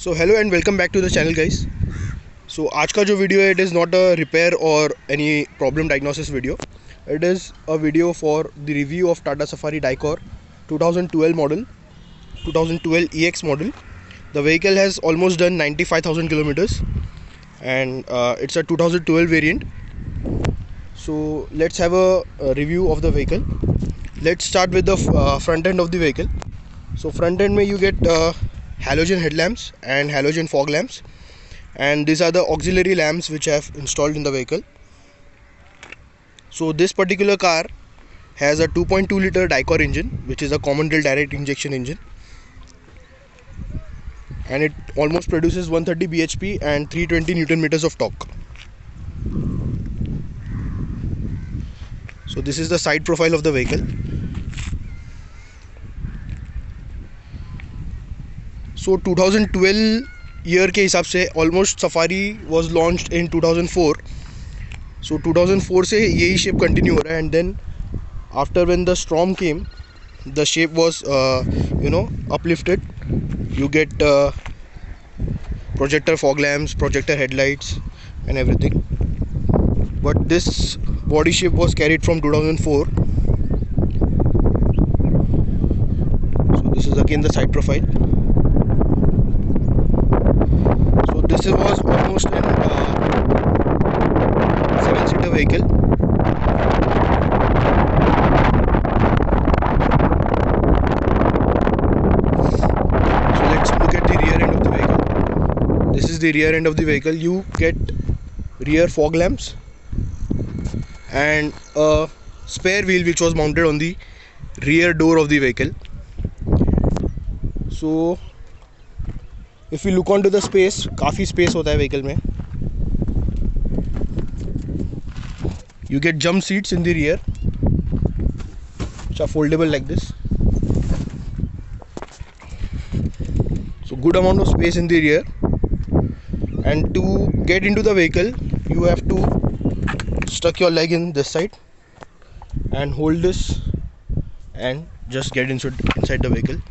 So hello and welcome back to the channel guys. So आज का जो video है it is not a repair or any problem diagnosis video. It is a video for the review of Tata Safari Dicor 2012 model, 2012 EX model. The vehicle has almost done 95,000 kilometers and it's a 2012 variant. So let's have a review of the vehicle. Let's start with the front end of the vehicle. So front end में you get halogen headlamps and halogen fog lamps, and these are the auxiliary lamps which I have installed in the vehicle. So this particular car has a 2.2 liter Dicor engine, which is a common rail direct injection engine, and it almost produces 130 bhp and 320 newton meters of torque. So this is the side profile of the vehicle. So 2012 year के हिसाब से almost Safari was launched in 2004. So 2004 से यही shape continue हो रहा है, and then after when the Storme came the shape was uplifted. You get projector fog lamps, projector headlights and everything, but this body shape was carried from 2004. So this is again the side profile. This was almost an 7-seater vehicle. So let's look at the rear end of the vehicle. This is the rear end of the vehicle. You get rear fog lamps and a spare wheel which was mounted on the rear door of the vehicle. So if you look onto the space, काफ़ी space होता है vehicle में. You get jump seats in the rear, which are foldable like this. So good amount of space in the rear. And to get into the vehicle, you have to stuck your leg in this side and hold this and just get inside the vehicle.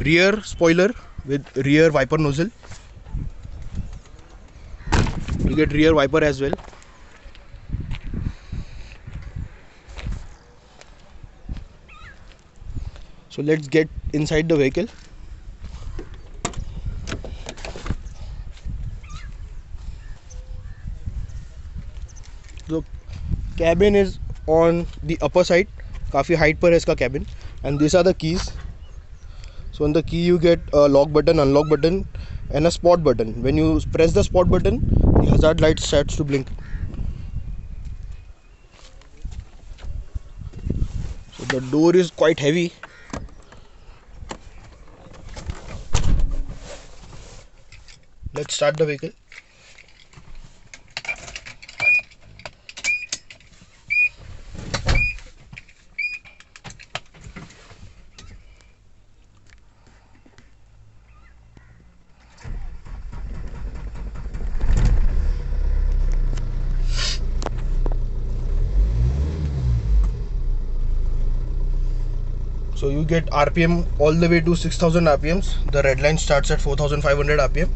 Rear spoiler with rear wiper nozzle. You get rear wiper as well. So let's get inside the vehicle. The cabin is on the upper side. काफ़ी height पर है इसका cabin, and these are the keys. So on the key you get a lock button, unlock button and a spot button. When you press the spot button, the hazard light starts to blink. So the door is quite heavy. Let's start the vehicle. So you get RPM all the way to 6000 RPMs. The red line starts at 4500 RPM,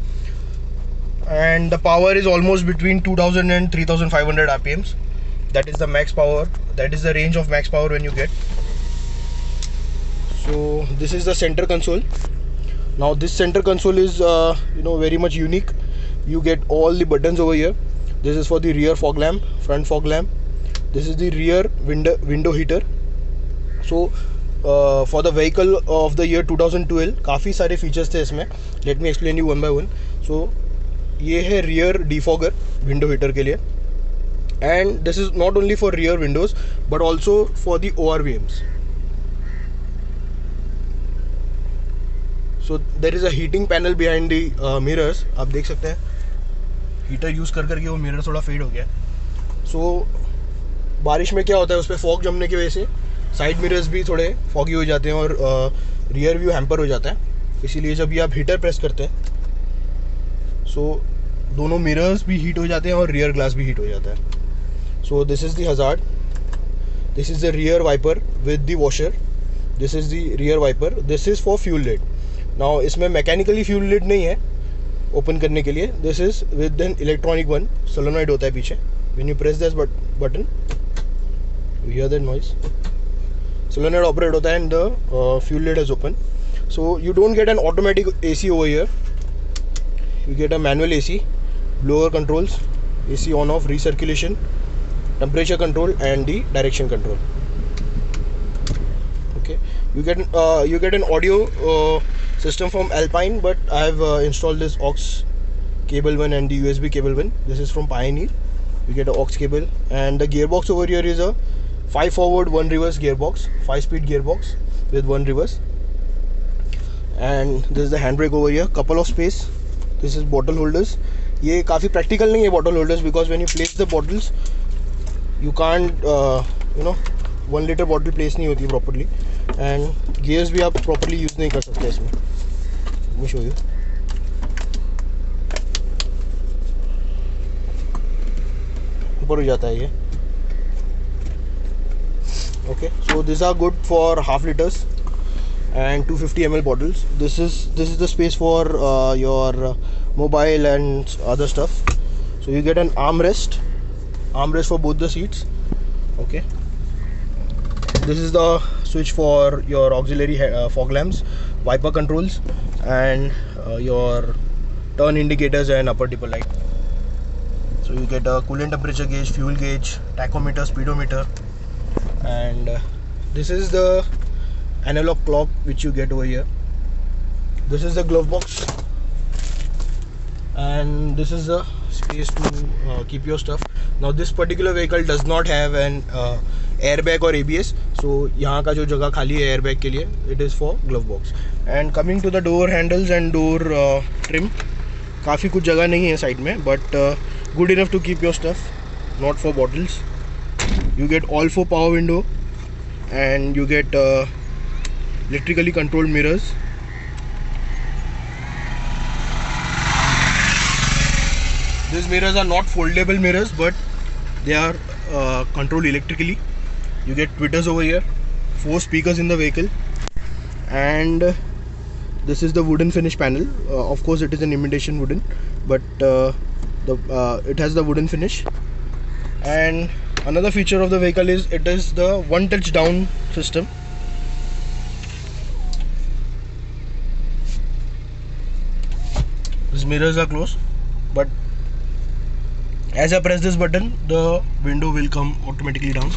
and the power is almost between 2000 and 3500 RPMs. That is the max power. That is the range of max power when you get. So this is the center console. Now this center console is very much unique. You get all the buttons over here. This is for the rear fog lamp, front fog lamp. This is the rear window heater. So for the vehicle of the year 2012 काफ़ी सारे features थे इसमें. Let me explain you one by one. So ये है rear defogger window heater के लिए, and this is not only for rear windows but also for the ORVMs. So there is a heating panel behind the mirrors. आप देख सकते हैं heater use कर करके वो मिरर थोड़ा फेड हो गया. सो बारिश में क्या होता है, उस पर फॉग जमने की वजह से साइड मिरर्स भी थोड़े फॉगी हो जाते हैं और रियर व्यू हैम्पर हो जाता है. इसीलिए जब ये आप हीटर प्रेस करते हैं सो दोनों मिरर्स भी हीट हो जाते हैं और रियर ग्लास भी हीट हो जाता है. So this is the hazard. This is the rear wiper with the washer. This is the rear wiper. This is for fuel LED. Now इसमें मैकेनिकली फ्यूल लिड नहीं है ओपन करने के लिए. This is with an electronic one. Solenoid होता है पीछे. When you press this button you hear that noise. Solenoid operate होता है and the fuel lid is open. So you don't get an automatic AC over here. You get a manual AC, blower controls, AC on off, recirculation, temperature control and the direction control. Okay, you get an audio system from Alpine, but I have installed this aux cable one and the USB cable one. This is from Pioneer. You get an aux cable, and the gearbox over here is a 5 forward 1 reverse gearbox, 5-speed gearbox with 1 reverse. And this is the handbrake over here. Couple of space. This is bottle holders. ये काफ़ी practical नहीं है bottle holders, because when you place the bottles you can't 1 liter bottle place नहीं होती properly, and gears भी आप properly use नहीं कर सकते इसमें. Let me show you. ऊपर हो जाता है ये. Okay, so these are good for half liters and 250 ml bottles. This is the space for your mobile and other stuff. So you get an armrest for both the seats. Okay, this is the switch for your auxiliary fog lamps, wiper controls, and your turn indicators and upper dipper light. So you get a coolant temperature gauge, fuel gauge, tachometer, speedometer, and this is the analog clock which you get over here. This is the glove box, and this is the space to keep your stuff. Now this particular vehicle does not have an airbag or ABS, so यहाँ का जो जगह खाली है airbag के लिए, it is for glove box. And coming to the door handles and door trim, काफ़ी कुछ जगह नहीं है साइड में, but good enough to keep your stuff, not for bottles. You get all 4 power window, and you get electrically controlled mirrors. These mirrors are not foldable mirrors, but they are controlled electrically. You get tweeters over here, 4 speakers in the vehicle, and this is the wooden finish panel. Of course it is an imitation wooden, but it has the wooden finish. And another feature of the vehicle is it is the one touch down system. These mirrors are closed, but as I press this button, the window will come automatically down.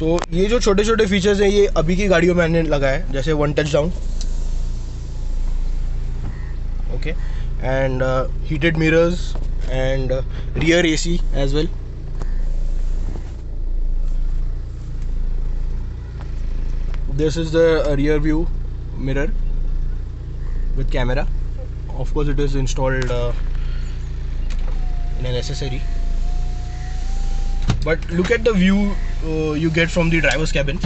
So ये जो छोटे छोटे features हैं ये अभी की गाड़ियों में मैंने लगाया है, जैसे one touch down, okay, and heated mirrors and rear AC as well. This is the rear view mirror with camera. Of course it is installed in an accessory, but look at the view you get from the driver's cabin.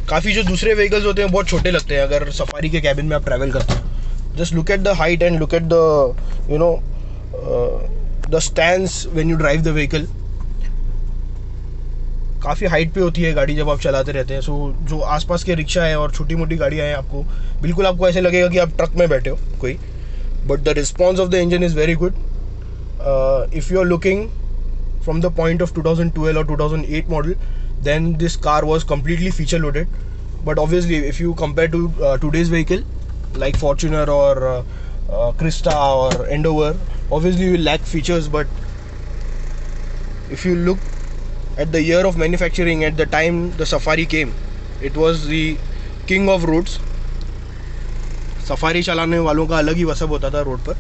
काफ़ी जो दूसरे vehicles होते हैं बहुत छोटे लगते हैं अगर सफारी के कैबिन में आप ट्रैवल करते हैं. Just look at the height and look at the the stance when you drive the vehicle. काफ़ी हाइट पे होती है गाड़ी जब आप चलाते रहते हैं. सो जो आसपास के रिक्शा है और छोटी मोटी गाड़ियाँ हैं आपको ऐसे लगेगा कि आप ट्रक में बैठे हो कोई. But the response of the engine is very good. If you are looking from the point of 2012 or 2008 model, then this car was completely feature loaded. But obviously if you compare to today's vehicle like Fortuner or Crista or Endeavour, obviously you will lack features. But if you look at the year of manufacturing, at the time the Safari came, it was the king of roads. Safari चलाने वालों का अलग ही वसब होता था road पर.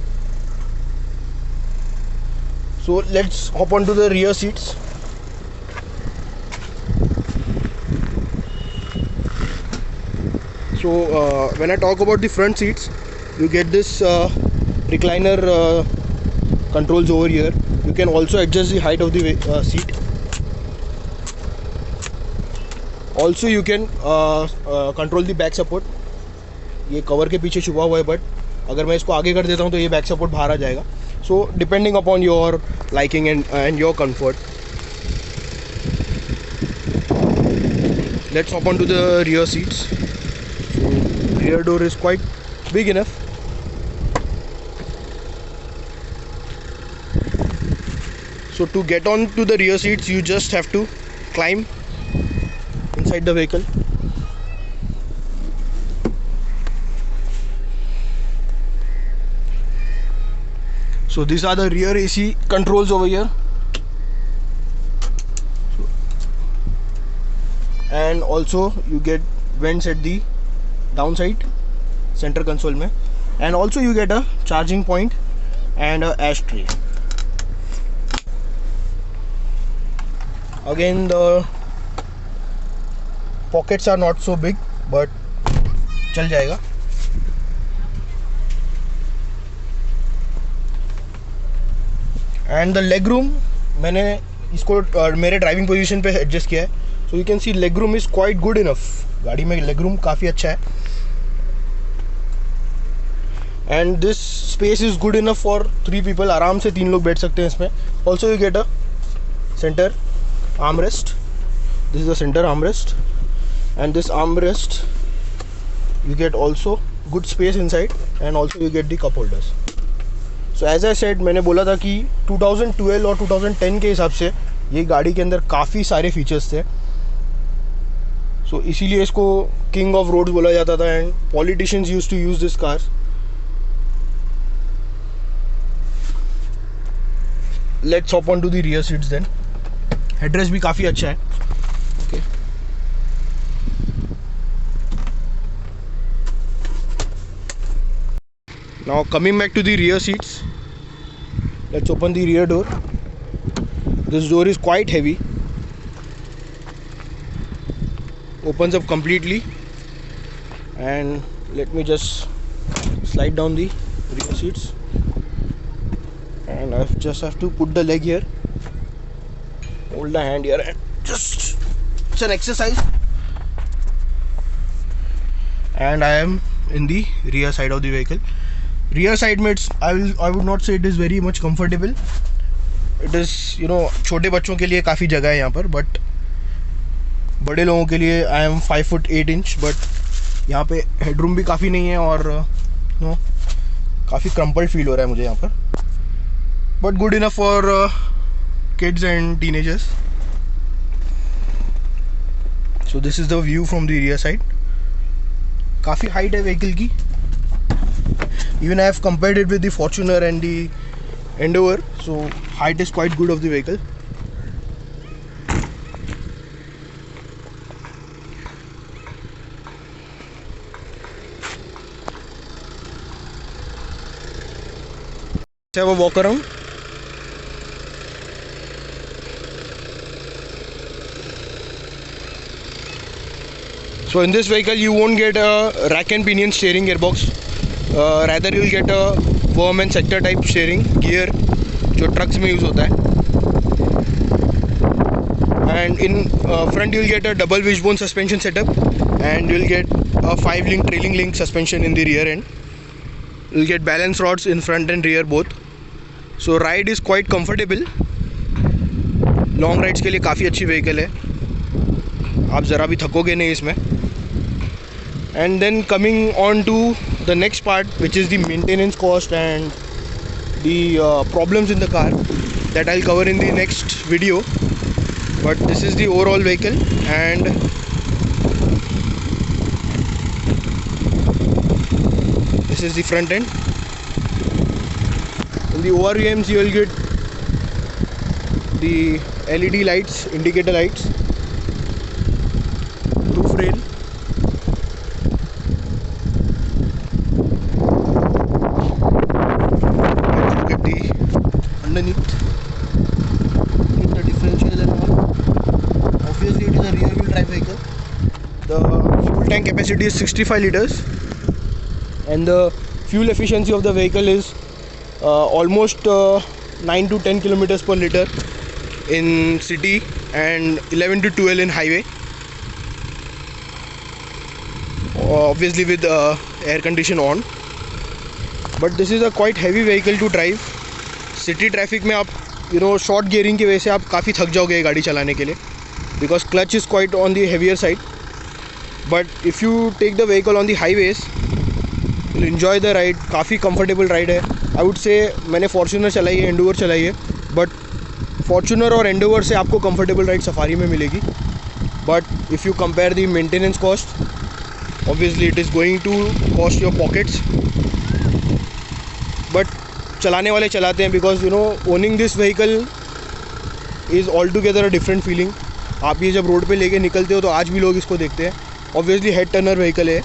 So let's hop on to the rear seats. So when I talk about the front seats, you get this recliner controls over here. You can also adjust the height of the seat. Also you can control the back support. ये cover के पीछे छुपा हुआ है, but अगर मैं इसको आगे कर देता हूँ तो ये बैक सपोर्ट बाहर आ जाएगा. So depending upon your liking and your comfort. Let's hop on to the rear seats. So rear door is quite big enough. So to get on to the rear seats, you just have to climb inside the vehicle. So these are the rear AC controls over here. And also you get vents at the downside center console में, and also you get a charging point and a ashtray. Again, the pockets are not so big, but चल जाएगा. And the leg room मैंने इसको मेरे driving position पे adjust किया है. So you can see leg room is quite good enough. गाड़ी में leg room काफ़ी अच्छा है. And this space is good enough for 3 people. आराम से 3 लोग बैठ सकते हैं इसमें. Also you get a center armrest. This is the center armrest. And this armrest you get also good space inside, and also you get the cup holders. So as I said, मैंने बोला था कि 2012 और 2010 के हिसाब से ये गाड़ी के अंदर काफ़ी सारे फीचर्स थे. सो इसीलिए इसको किंग ऑफ रोड्स बोला जाता था, and politicians used to use this car. Let's hop on to the rear seats then. Headrest भी काफ़ी अच्छा है. Okay, now coming back to the rear seats, let's open the rear door. This door is quite heavy. Opens up completely, and let me just slide down the rear seats, and I just have to put the leg here, hold the hand here, and just, it's an exercise. And I am in the rear side of the vehicle. Rear side mates, I would not say it is very much comfortable. It is, you know, छोटे बच्चों के लिए काफ़ी जगह है यहाँ पर, but बड़े लोगों के लिए आई एम 5'8" बट यहाँ पे हेडरूम भी काफ़ी नहीं है, और नो काफ़ी क्रम्पल्ड फील हो रहा है मुझे यहाँ पर. But good enough for kids and teenagers. So this is the view from the rear side. काफ़ी हाइट है व्हीकल की. Even I have compared it with the Fortuner and the Endeavour. So height is quite good of the vehicle. Have a walk around. So in this vehicle you won't get a rack and pinion steering gearbox. Rather you will get a worm and sector type steering gear जो trucks में use होता है. And in front you will get a double wishbone suspension setup, and you will get a 5-link trailing link suspension in the rear end. You will get balance rods in front and rear both. So ride is quite comfortable. Long rides के लिए काफ़ी अच्छी vehicle है. आप ज़रा भी थकोगे नहीं इसमें. And then coming on to the next part, which is the maintenance cost and the problems in the car, that I will cover in the next video. But this is the overall vehicle, and this is the front end. In the ORVMs you will get the LED lights, indicator lights, roof rail, look at the underneath, get the differential and all. Obviously it is a rear wheel drive vehicle. The fuel tank capacity is 65 liters, and the fuel efficiency of the vehicle is almost 9 to 10 kilometers per liter in city and 11 to 12 in highway. obviously with air condition on. But this is a quite heavy vehicle to drive. City traffic में आप short gearing की वजह से आप काफ़ी थक जाओगे ये गाड़ी चलाने के लिए, because clutch is quite on the heavier side. But if you take the vehicle on the highways you enjoy the ride. काफ़ी कंफर्टेबल राइड है. आई वुड से मैंने फॉर्च्यूनर चलाई है, एंडोवर चलाई है, बट फॉर्च्यूनर और एंडोवर से आपको कंफर्टेबल राइड सफारी में मिलेगी. But if you compare the maintenance cost, obviously it is going to cost your pockets. But चलाने वाले चलाते हैं, because owning this vehicle is altogether a different feeling. आप ये जब रोड पे लेके निकलते हो तो आज भी लोग इसको देखते हैं. ऑब्वियसली हेड टर्नर व्हीकल है.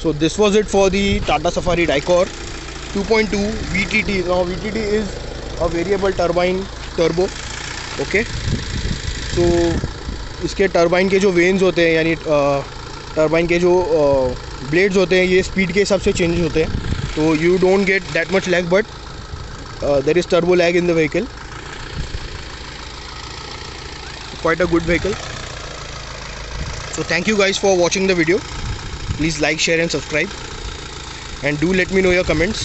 So this was it for the Tata Safari Dicor 2.2 VTT. Now VTT is a variable turbine turbo. Okay. So इसके टर्बाइन के जो वेन्स होते हैं, यानी टर्बाइन के जो ब्लेड्स होते हैं, ये स्पीड के हिसाब से चेंज होते हैं. तो you don't get that much lag, but there is turbo lag in the vehicle. Quite a good vehicle. So thank you guys for watching the video. Please like, share and subscribe, and do let me know your comments.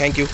Thank you.